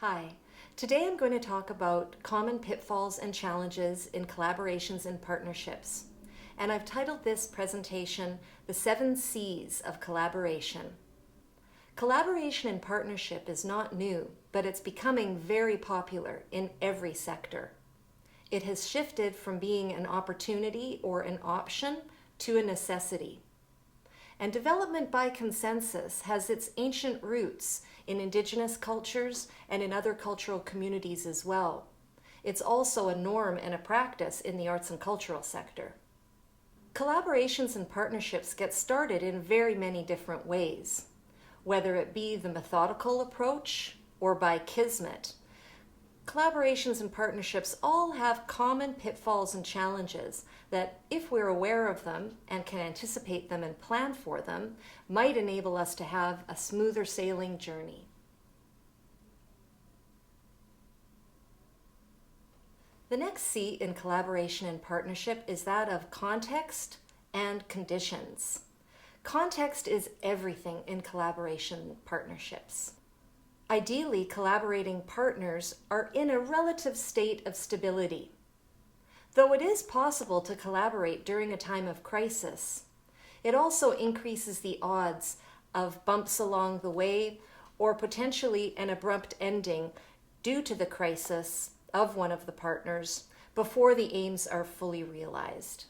Hi, today I'm going to talk about common pitfalls and challenges in collaborations and partnerships. And I've titled this presentation, The 7 C's of Collaboration. Collaboration and partnership is not new, but it's becoming very popular in every sector. It has shifted from being an opportunity or an option to a necessity. And development by consensus has its ancient roots in indigenous cultures and in other cultural communities as well. It's also a norm and a practice in the arts and cultural sector. Collaborations and partnerships get started in very many different ways, whether it be the methodical approach or by kismet. Collaborations and partnerships all have common pitfalls and challenges that, if we're aware of them and can anticipate them and plan for them, might enable us to have a smoother sailing journey. The next C in collaboration and partnership is that of context and conditions. Context is everything in collaboration partnerships. Ideally, collaborating partners are in a relative state of stability. Though it is possible to collaborate during a time of crisis, it also increases the odds of bumps along the way or potentially an abrupt ending due to the crisis of one of the partners before the aims are fully realized.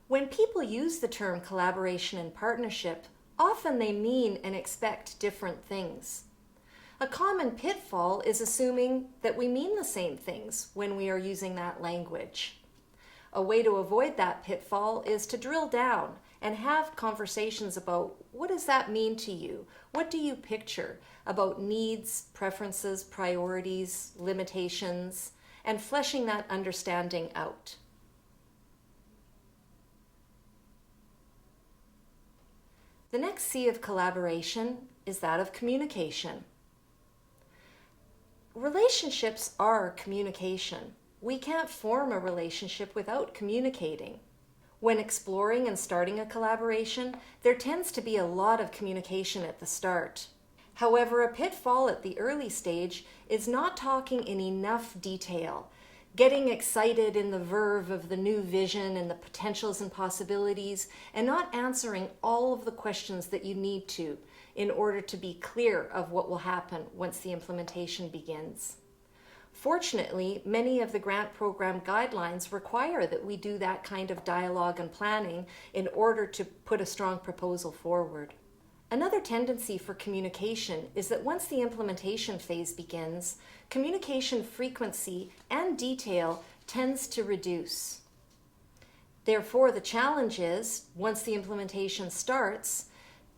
When people use the term collaboration and partnership, often they mean and expect different things. A common pitfall is assuming that we mean the same things when we are using that language. A way to avoid that pitfall is to drill down and have conversations about what does that mean to you? What do you picture about needs, preferences, priorities, limitations, and fleshing that understanding out. The next C of collaboration is that of communication. Relationships are communication. We can't form a relationship without communicating. When exploring and starting a collaboration, there tends to be a lot of communication at the start. However, a pitfall at the early stage is not talking in enough detail, getting excited in the verve of the new vision and the potentials and possibilities, and not answering all of the questions that you need to in order to be clear of what will happen once the implementation begins. Fortunately, many of the grant program guidelines require that we do that kind of dialogue and planning in order to put a strong proposal forward. Another tendency for communication is that once the implementation phase begins, communication frequency and detail tends to reduce. Therefore, the challenge is, once the implementation starts,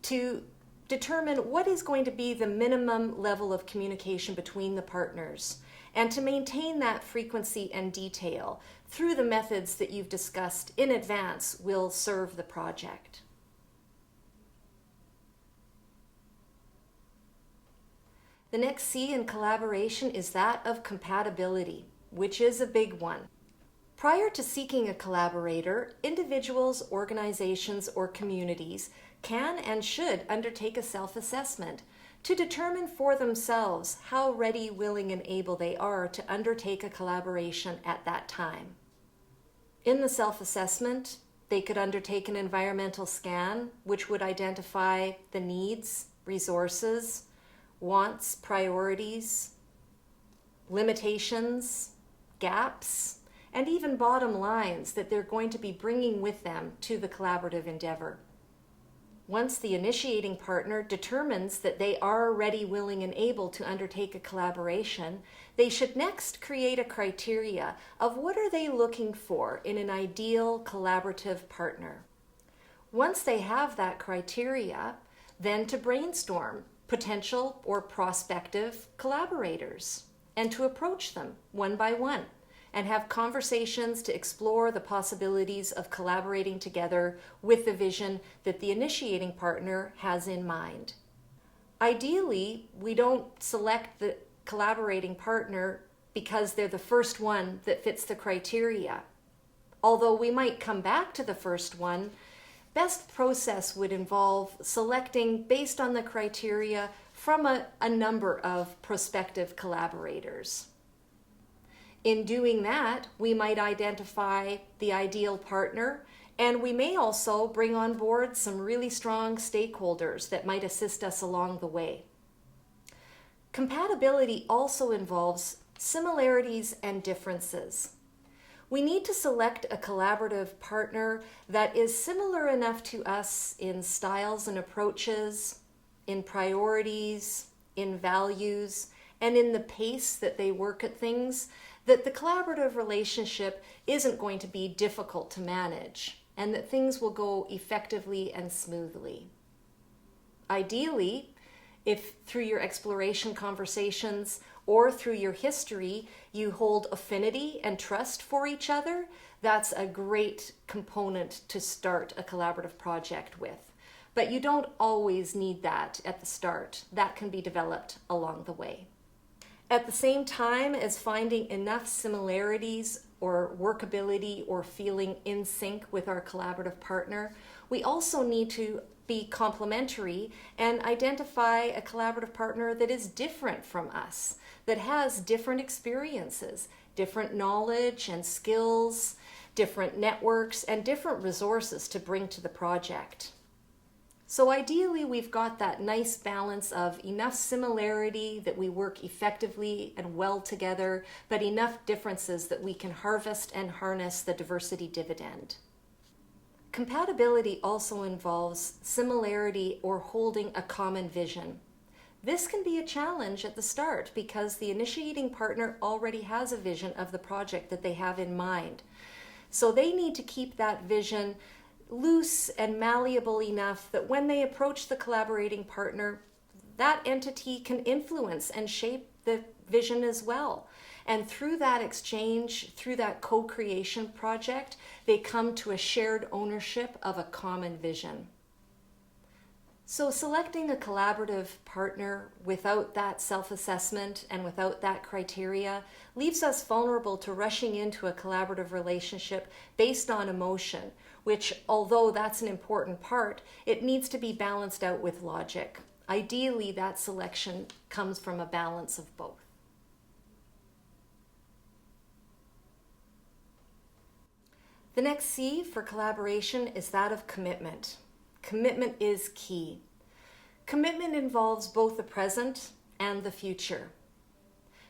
to determine what is going to be the minimum level of communication between the partners, and to maintain that frequency and detail through the methods that you've discussed in advance will serve the project. The next C in collaboration is that of compatibility, which is a big one. Prior to seeking a collaborator, individuals, organizations, or communities can and should undertake a self-assessment to determine for themselves how ready, willing, and able they are to undertake a collaboration at that time. In the self-assessment, they could undertake an environmental scan, which would identify the needs, resources, wants, priorities, limitations, gaps, and even bottom lines that they're going to be bringing with them to the collaborative endeavor. Once the initiating partner determines that they are ready, willing, and able to undertake a collaboration, they should next create a criteria of what are they looking for in an ideal collaborative partner. Once they have that criteria, then to brainstorm potential or prospective collaborators and to approach them one by one and have conversations to explore the possibilities of collaborating together with the vision that the initiating partner has in mind. Ideally, we don't select the collaborating partner because they're the first one that fits the criteria. Although we might come back to the first one, best process would involve selecting based on the criteria from a number of prospective collaborators. In doing that, we might identify the ideal partner, and we may also bring on board some really strong stakeholders that might assist us along the way. Compatibility also involves similarities and differences. We need to select a collaborative partner that is similar enough to us in styles and approaches, in priorities, in values, and in the pace that they work at things, that the collaborative relationship isn't going to be difficult to manage, and that things will go effectively and smoothly. Ideally, if through your exploration conversations or through your history you hold affinity and trust for each other, that's a great component to start a collaborative project with. But you don't always need that at the start. That can be developed along the way. At the same time as finding enough similarities or workability or feeling in sync with our collaborative partner, we also need to be complementary and identify a collaborative partner that is different from us, that has different experiences, different knowledge and skills, different networks, and different resources to bring to the project. So ideally, we've got that nice balance of enough similarity that we work effectively and well together, but enough differences that we can harvest and harness the diversity dividend. Compatibility also involves similarity or holding a common vision. This can be a challenge at the start because the initiating partner already has a vision of the project that they have in mind. So they need to keep that vision loose and malleable enough that when they approach the collaborating partner, that entity can influence and shape the vision as well. And through that exchange, through that co-creation project, they come to a shared ownership of a common vision. So selecting a collaborative partner without that self-assessment and without that criteria leaves us vulnerable to rushing into a collaborative relationship based on emotion, which, although that's an important part, it needs to be balanced out with logic. Ideally, that selection comes from a balance of both. The next C for collaboration is that of commitment. Commitment is key. Commitment involves both the present and the future.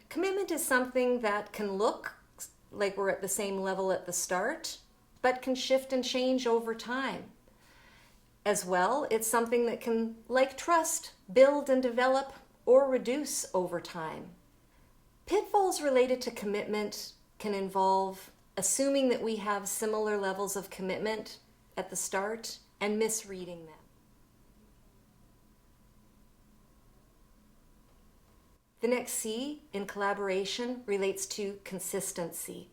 Commitment is something that can look like we're at the same level at the start, but can shift and change over time. As well, it's something that can, like trust, build and develop or reduce over time. Pitfalls related to commitment can involve assuming that we have similar levels of commitment at the start and misreading them. The next C in collaboration relates to consistency.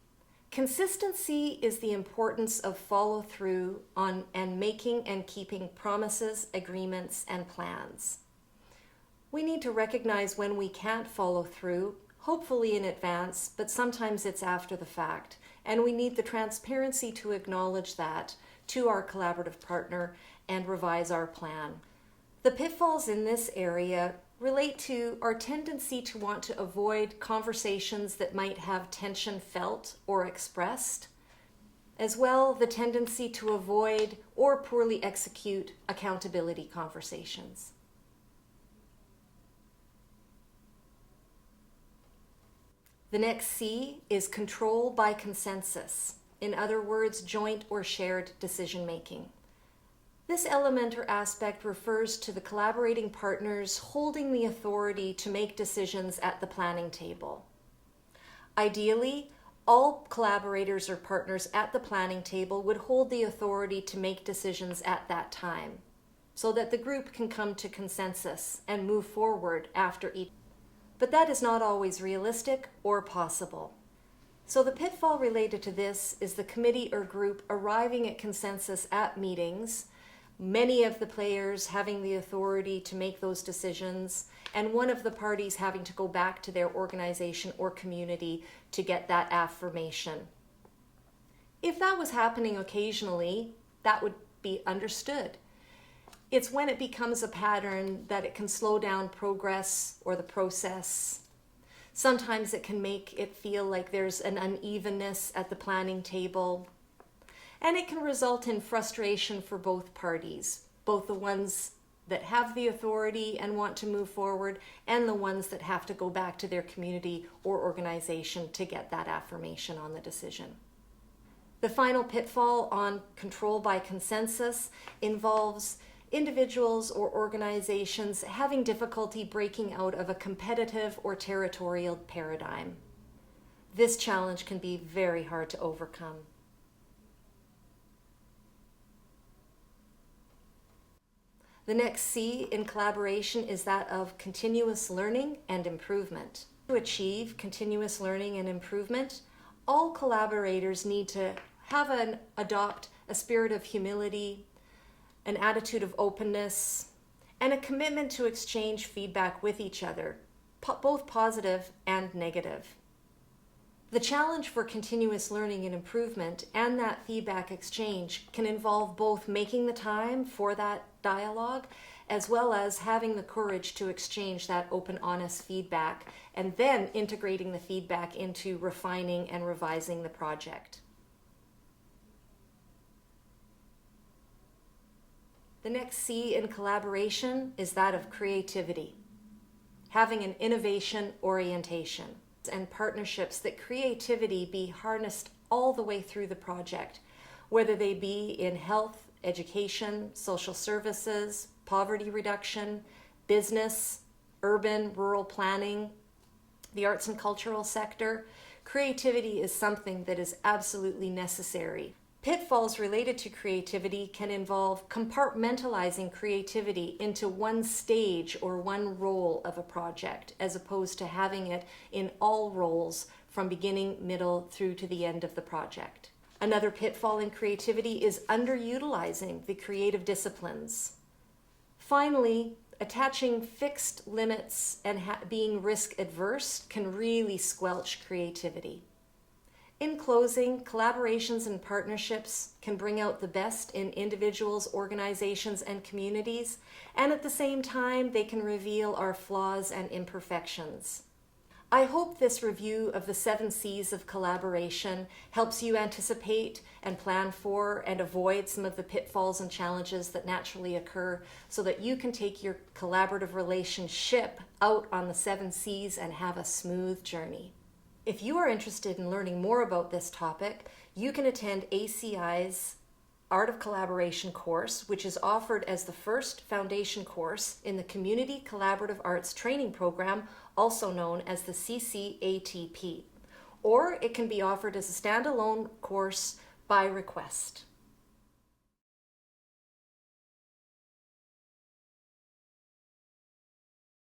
Consistency is the importance of follow through on and making and keeping promises, agreements, and plans. We need to recognize when we can't follow through, hopefully in advance, but sometimes it's after the fact. And we need the transparency to acknowledge that to our collaborative partner and revise our plan. The pitfalls in this area relate to our tendency to want to avoid conversations that might have tension felt or expressed, as well the tendency to avoid or poorly execute accountability conversations. The next C is control by consensus. In other words, joint or shared decision making. This element or aspect refers to the collaborating partners holding the authority to make decisions at the planning table. Ideally, all collaborators or partners at the planning table would hold the authority to make decisions at that time, so that the group can come to consensus and move forward after each. But that is not always realistic or possible. So the pitfall related to this is the committee or group arriving at consensus at meetings, many of the players having the authority to make those decisions, and one of the parties having to go back to their organization or community to get that affirmation. If that was happening occasionally, that would be understood. It's when it becomes a pattern that it can slow down progress or the process. Sometimes it can make it feel like there's an unevenness at the planning table. And it can result in frustration for both parties, both the ones that have the authority and want to move forward, and the ones that have to go back to their community or organization to get that affirmation on the decision. The final pitfall on control by consensus involves individuals or organizations having difficulty breaking out of a competitive or territorial paradigm. This challenge can be very hard to overcome. The next C in collaboration is that of continuous learning and improvement. To achieve continuous learning and improvement, all collaborators need to adopt a spirit of humility, an attitude of openness, and a commitment to exchange feedback with each other, both positive and negative. The challenge for continuous learning and improvement and that feedback exchange can involve both making the time for that dialogue as well as having the courage to exchange that open, honest feedback and then integrating the feedback into refining and revising the project. The next C in collaboration is that of creativity, having an innovation orientation and partnerships that creativity be harnessed all the way through the project, whether they be in health, education, social services, poverty reduction, business, urban, rural planning, the arts and cultural sector. Creativity is something that is absolutely necessary. Pitfalls related to creativity can involve compartmentalizing creativity into one stage or one role of a project, as opposed to having it in all roles from beginning, middle, through to the end of the project. Another pitfall in creativity is underutilizing the creative disciplines. Finally, attaching fixed limits and being risk adverse can really squelch creativity. In closing, collaborations and partnerships can bring out the best in individuals, organizations, and communities, and at the same time, they can reveal our flaws and imperfections. I hope this review of the 7 C's of collaboration helps you anticipate and plan for and avoid some of the pitfalls and challenges that naturally occur so that you can take your collaborative relationship out on the 7 C's and have a smooth journey. If you are interested in learning more about this topic, you can attend ACI's Art of Collaboration course, which is offered as the first foundation course in the Community Collaborative Arts Training Program, also known as the CCATP. Or it can be offered as a standalone course by request.